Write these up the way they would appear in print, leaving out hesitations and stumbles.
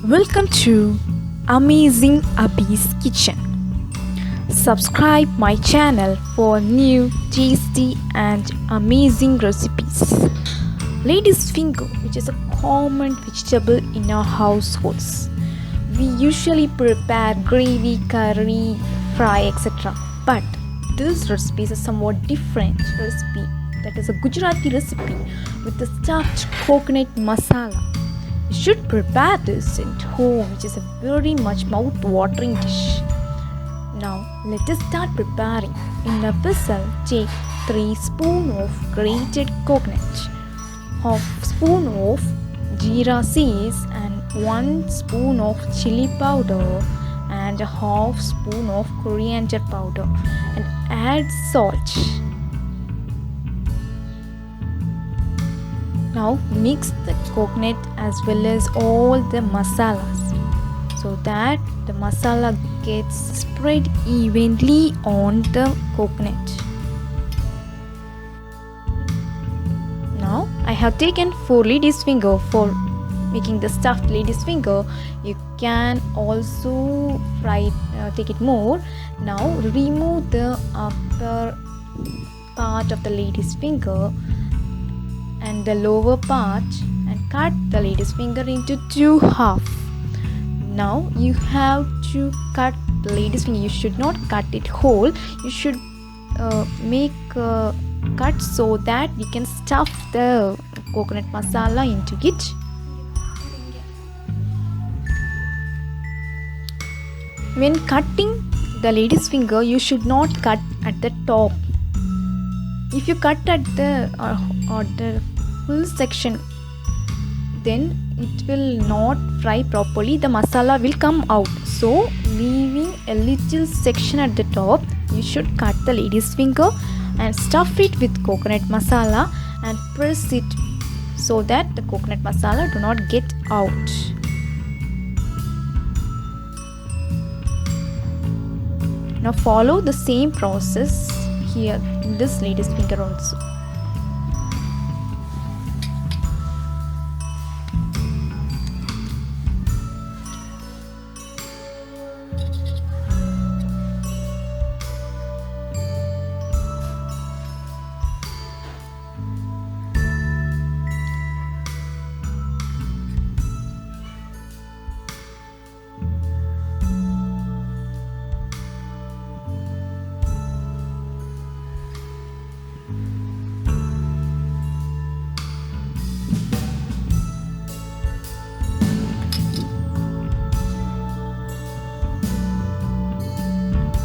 Welcome to Amazing Abby's Kitchen. Subscribe my channel for new tasty and amazing recipes. Ladies finger, which is a common vegetable in our households. We usually prepare gravy, curry, fry, etc. But this recipe is a somewhat different recipe. That is a Gujarati recipe with the stuffed coconut masala. You should prepare this at home, which is a very much mouth-watering dish. Now let us start preparing. In a vessel, take 3 spoons of grated coconut, half spoon of jeera seeds, and 1 spoon of chili powder and a half spoon of coriander powder, and add salt. Now mix the coconut as well as all the masalas so that the masala gets spread evenly on the coconut. Now I have taken 4 lady's finger for making the stuffed lady's finger. You can also take it more. Now remove the upper part of the lady's finger and the lower part and cut the lady's finger into 2 halves. Now you have to cut the lady's finger. You should not cut it whole. You should make a cut so that we can stuff the coconut masala into it. When cutting the lady's finger, you should not cut at the top. If you cut at the full section, then it will not fry properly. The masala will come out. So leaving a little section at the top, you should cut the lady's finger and stuff it with coconut masala and press it so that the coconut masala do not get out. Now follow the same process here in this lady's finger also.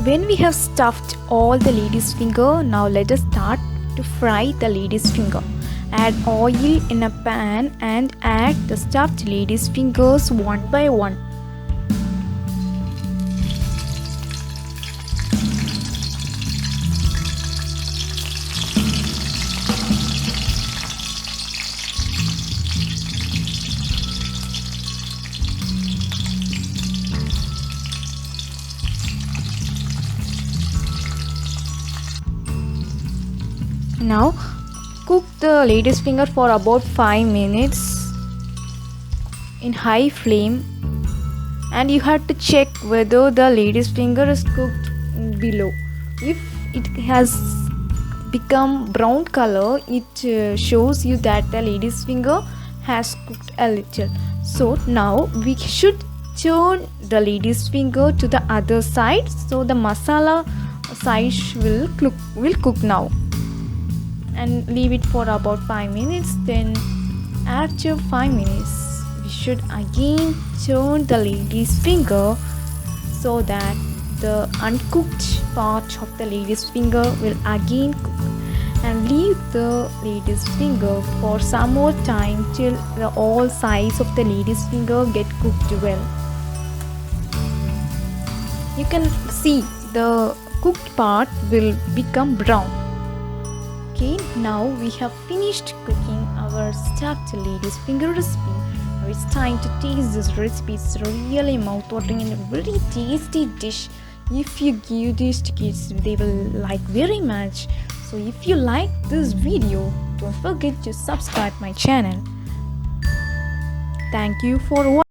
When we have stuffed all the lady's finger, now let us start to fry the lady's finger. Add oil in a pan and add the stuffed lady's fingers one by one. Now cook the lady's finger for about 5 minutes in high flame, and you have to check whether the lady's finger is cooked below. If it has become brown color, it shows you that the lady's finger has cooked a little. So now we should turn the lady's finger to the other side, so the masala side will cook now, and leave it for about 5 minutes. Then after 5 minutes, we should again turn the lady's finger so that the uncooked part of the lady's finger will again cook, and leave the lady's finger for some more time till all sides of the lady's finger get cooked well. You can see the cooked part will become brown. Okay, now we have finished cooking our stuffed lady's finger recipe. Now it's time to taste this recipe. It's really mouth-watering and a very tasty dish. If you give this to kids, they will like very much. So if you like this video, don't forget to subscribe my channel. Thank you for watching.